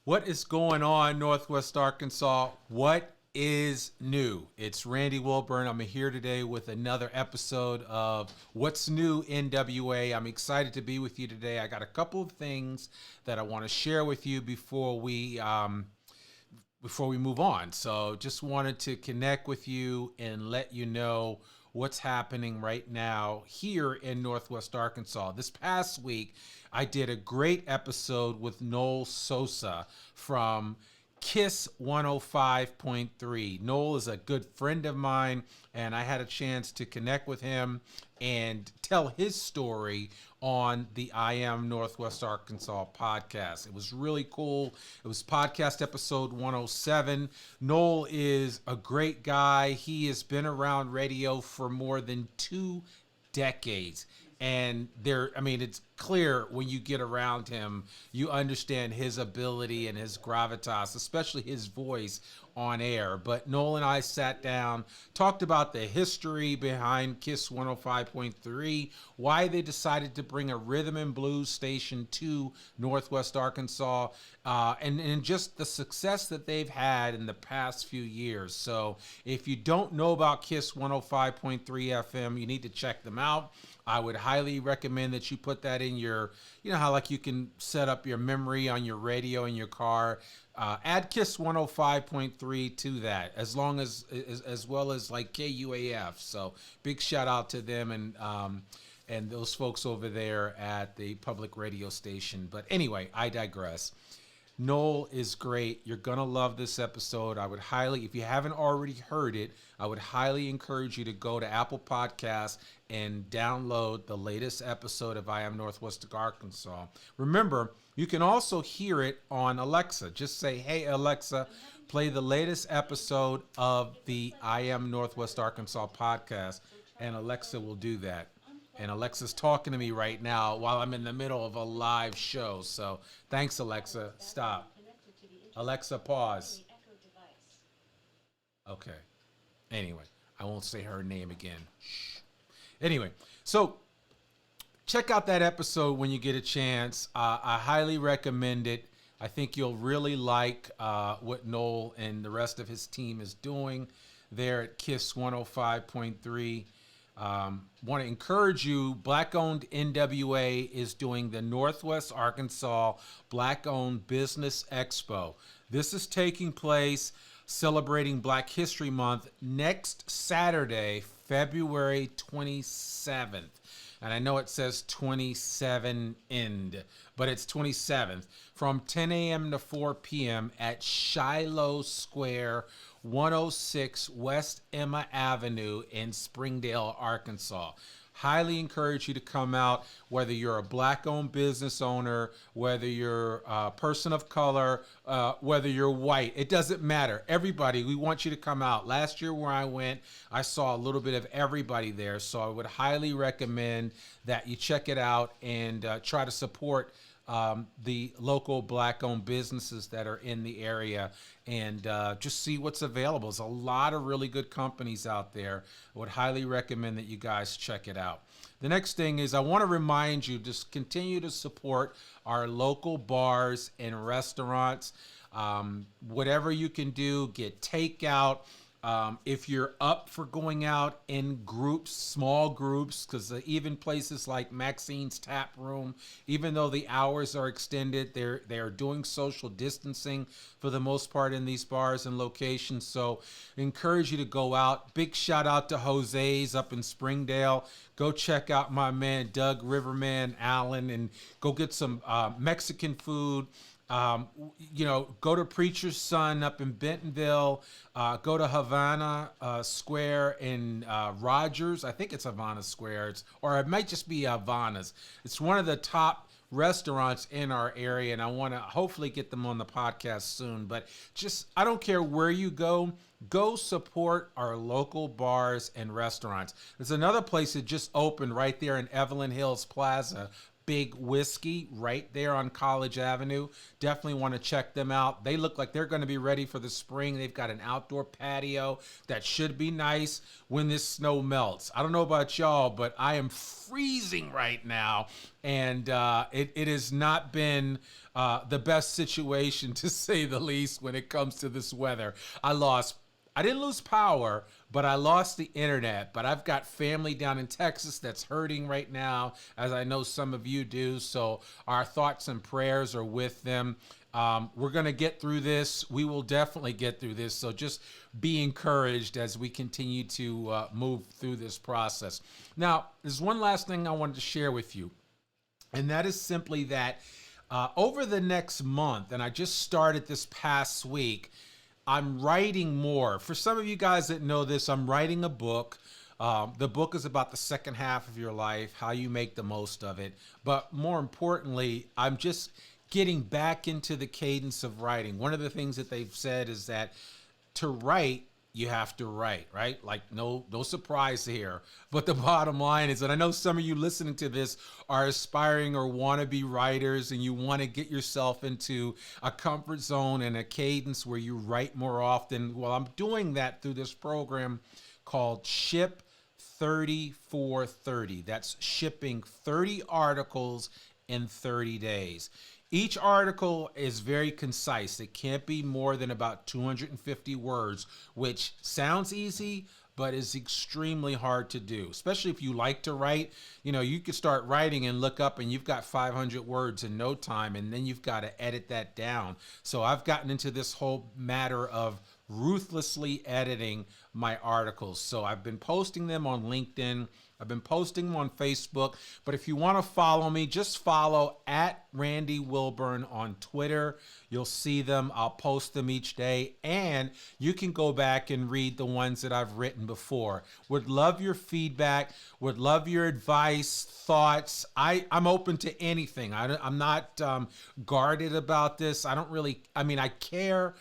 What is going on, Northwest Arkansas? What is new? It's Randy Wilburn. I'm here today with another episode of What's New NWA. I'm excited to be with you today. I got a couple of things that I want to share with you before we move on. So just wanted to connect with you and let you know what's happening right now here in Northwest Arkansas. This past week, I did a great episode with Noel Sosa from Kiss 105.3. Noel is a good friend of mine, and I had a chance to connect with him and tell his story on the I Am Northwest Arkansas podcast. It was really cool. It was podcast episode 107. Noel is a great guy. He has been around radio for more than 2 decades. And it's clear when you get around him, you understand his ability and his gravitas, especially his voice on air. But Noel and I sat down, talked about the history behind Kiss 105.3, why they decided to bring a rhythm and blues station to Northwest Arkansas, and just the success that they've had in the past few years. So if you don't know about Kiss 105.3 FM, you need to check them out. I would highly recommend that you put that in your, how like you can set up your memory on your radio in your car. Add Kiss 105.3 to that, as well as like KUAF. So big shout out to them and those folks over there at the public radio station. But anyway, I digress. Noel is great. You're going to love this episode. I would highly, if you haven't already heard it, I would highly encourage you to go to Apple Podcasts and download the latest episode of I Am Northwest Arkansas. Remember, you can also hear it on Alexa. Just say, hey, Alexa, play the latest episode of the I Am Northwest Arkansas podcast, and Alexa will do that. And Alexa's talking to me right now while I'm in the middle of a live show. So thanks, Alexa. Stop. Alexa, pause. Okay. Anyway, I won't say her name again. Shh. Anyway, so check out that episode when you get a chance. I highly recommend it. I think you'll really like what Noel and the rest of his team is doing there at Kiss 105.3. Want to encourage you, Black-owned NWA is doing the Northwest Arkansas Black-owned Business Expo. This is taking place celebrating Black History Month next Saturday, February 27th. And I know it says 27 end, but it's 27th from 10 a.m. to 4 p.m. at Shiloh Square, 106 West Emma Avenue in Springdale, Arkansas. Highly encourage you to come out, whether you're a Black-owned business owner, whether you're a person of color, whether you're white. It doesn't matter. Everybody, we want you to come out. Last year where I went, I saw a little bit of everybody there. So I would highly recommend that you check it out and try to support the local Black-owned businesses that are in the area and just see what's available. There's a lot of really good companies out there. I would highly recommend that you guys check it out. The next thing is I want to remind you, just continue to support our local bars and restaurants. Whatever you can do, get takeout. If you're up for going out in groups, small groups, because even places like Maxine's Tap Room, even though the hours are extended, they are doing social distancing for the most part in these bars and locations. So I encourage you to go out. Big shout out to Jose's up in Springdale. Go check out my man Doug Riverman Allen and go get some Mexican food. Go to Preacher's Son up in Bentonville, go to Havana Square in Rogers. I think it's Havana Square, or it might just be Havana's. It's one of the top restaurants in our area, and I want to hopefully get them on the podcast soon. But I don't care where you go support our local bars and restaurants. There's another place that just opened right there in Evelyn Hills Plaza. Big Whiskey right there on College Avenue. Definitely want to check them out. They look like they're going to be ready for the spring. They've got an outdoor patio that should be nice when this snow melts. I don't know about y'all, but I am freezing right now, and it has not been the best situation, to say the least, when it comes to this weather. I didn't lose power, but I lost the internet. But I've got family down in Texas that's hurting right now, as I know some of you do. So our thoughts and prayers are with them. We're going to get through this. We will definitely get through this. So just be encouraged as we continue to move through this process. Now, there's one last thing I wanted to share with you, and that is simply that over the next month, and I just started this past week, I'm writing more. For some of you guys that know this, I'm writing a book. The book is about the second half of your life, how you make the most of it. But more importantly, I'm just getting back into the cadence of writing. One of the things that they've said is that to write, you have to write, right? Like no surprise here. But the bottom line is that I know some of you listening to this are aspiring or want to be writers, and you want to get yourself into a comfort zone and a cadence where you write more often. Well, I'm doing that through this program called Ship 30-4-30. That's shipping 30 articles in 30 days. Each article is very concise. It can't be more than about 250 words, which sounds easy, but is extremely hard to do, especially if you like to write. You know, you could start writing and look up and you've got 500 words in no time, and then you've got to edit that down. So I've gotten into this whole matter of ruthlessly editing my articles. So I've been posting them on LinkedIn. I've been posting them on Facebook, but if you want to follow me, just follow at Randy Wilburn on Twitter. You'll see them. I'll post them each day, and you can go back and read the ones that I've written before. Would love your feedback. Would love your advice, thoughts. I'm open to anything. I'm not guarded about this. I care.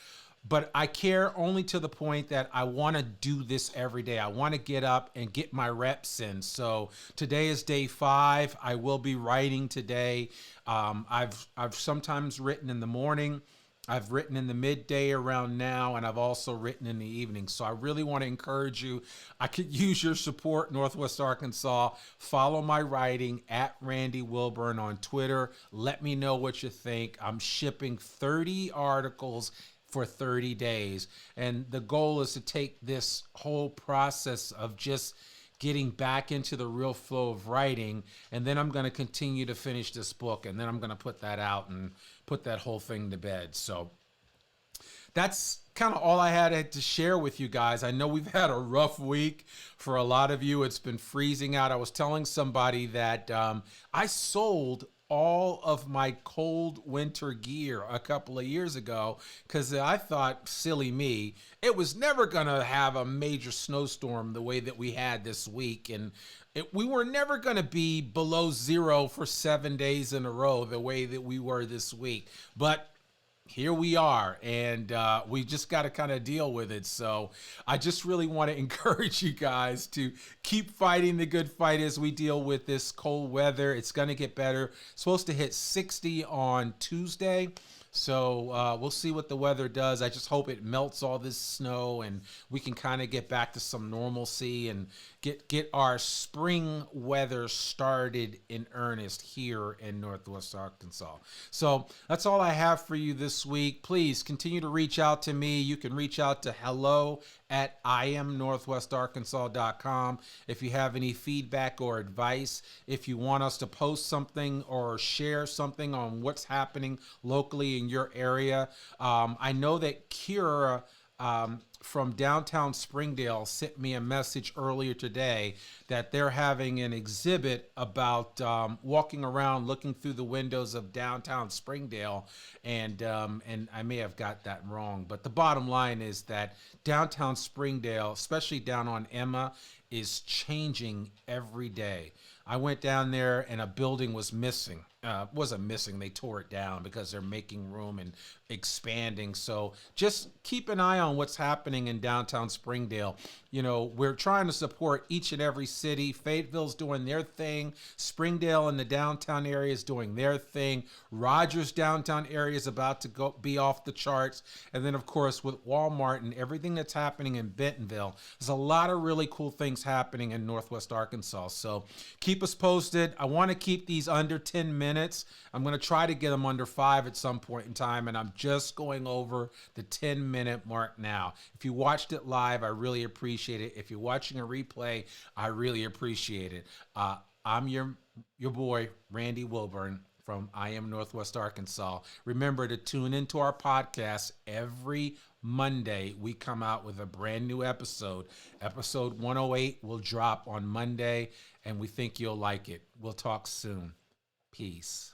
But I care only to the point that I want to do this every day. I want to get up and get my reps in. So today is day 5. I will be writing today. I've sometimes written in the morning. I've written in the midday around now, and I've also written in the evening. So I really want to encourage you. I could use your support, Northwest Arkansas. Follow my writing at Randy Wilburn on Twitter. Let me know what you think. I'm shipping 30 articles for 30 days. And the goal is to take this whole process of just getting back into the real flow of writing. And then I'm going to continue to finish this book. And then I'm going to put that out and put that whole thing to bed. So that's kind of all I had to share with you guys. I know we've had a rough week for a lot of you. It's been freezing out. I was telling somebody that I sold all of my cold winter gear a couple of years ago because I thought, silly me, it was never going to have a major snowstorm the way that we had this week. And we were never going to be below 0 for 7 days in a row the way that we were this week. But here we are, and we just got to kind of deal with it. So I just really want to encourage you guys to keep fighting the good fight as we deal with this cold weather. It's going to get better. It's supposed to hit 60 on Tuesday. So we'll see what the weather does. I just hope it melts all this snow and we can kind of get back to some normalcy and get our spring weather started in earnest here in Northwest Arkansas. So that's all I have for you this week. Please continue to reach out to me. You can reach out to hello@IamNorthwestArkansas.com if you have any feedback or advice. If you want us to post something or share something on what's happening locally in your area. I know that Kira from downtown Springdale sent me a message earlier today that they're having an exhibit about walking around looking through the windows of downtown Springdale, and I may have got that wrong, but the bottom line is that downtown Springdale, especially down on Emma, is changing every day. I went down there and a building was missing. wasn't missing. They tore it down because they're making room and expanding. So just keep an eye on what's happening in downtown Springdale. You know, we're trying to support each and every city. Fayetteville's doing their thing. Springdale in the downtown area is doing their thing. Rogers downtown area is about to be off the charts. And then, of course, with Walmart and everything that's happening in Bentonville, there's a lot of really cool things happening in Northwest Arkansas. So keep us posted. I want to keep these under 10 minutes. I'm going to try to get them under 5 at some point in time, and I'm just going over the 10-minute mark now. If you watched it live, I really appreciate it. If you're watching a replay, I really appreciate it. I'm your boy, Randy Wilburn from I Am Northwest Arkansas. Remember to tune into our podcast every Monday. We come out with a brand new episode. Episode 108 will drop on Monday, and we think you'll like it. We'll talk soon. Peace.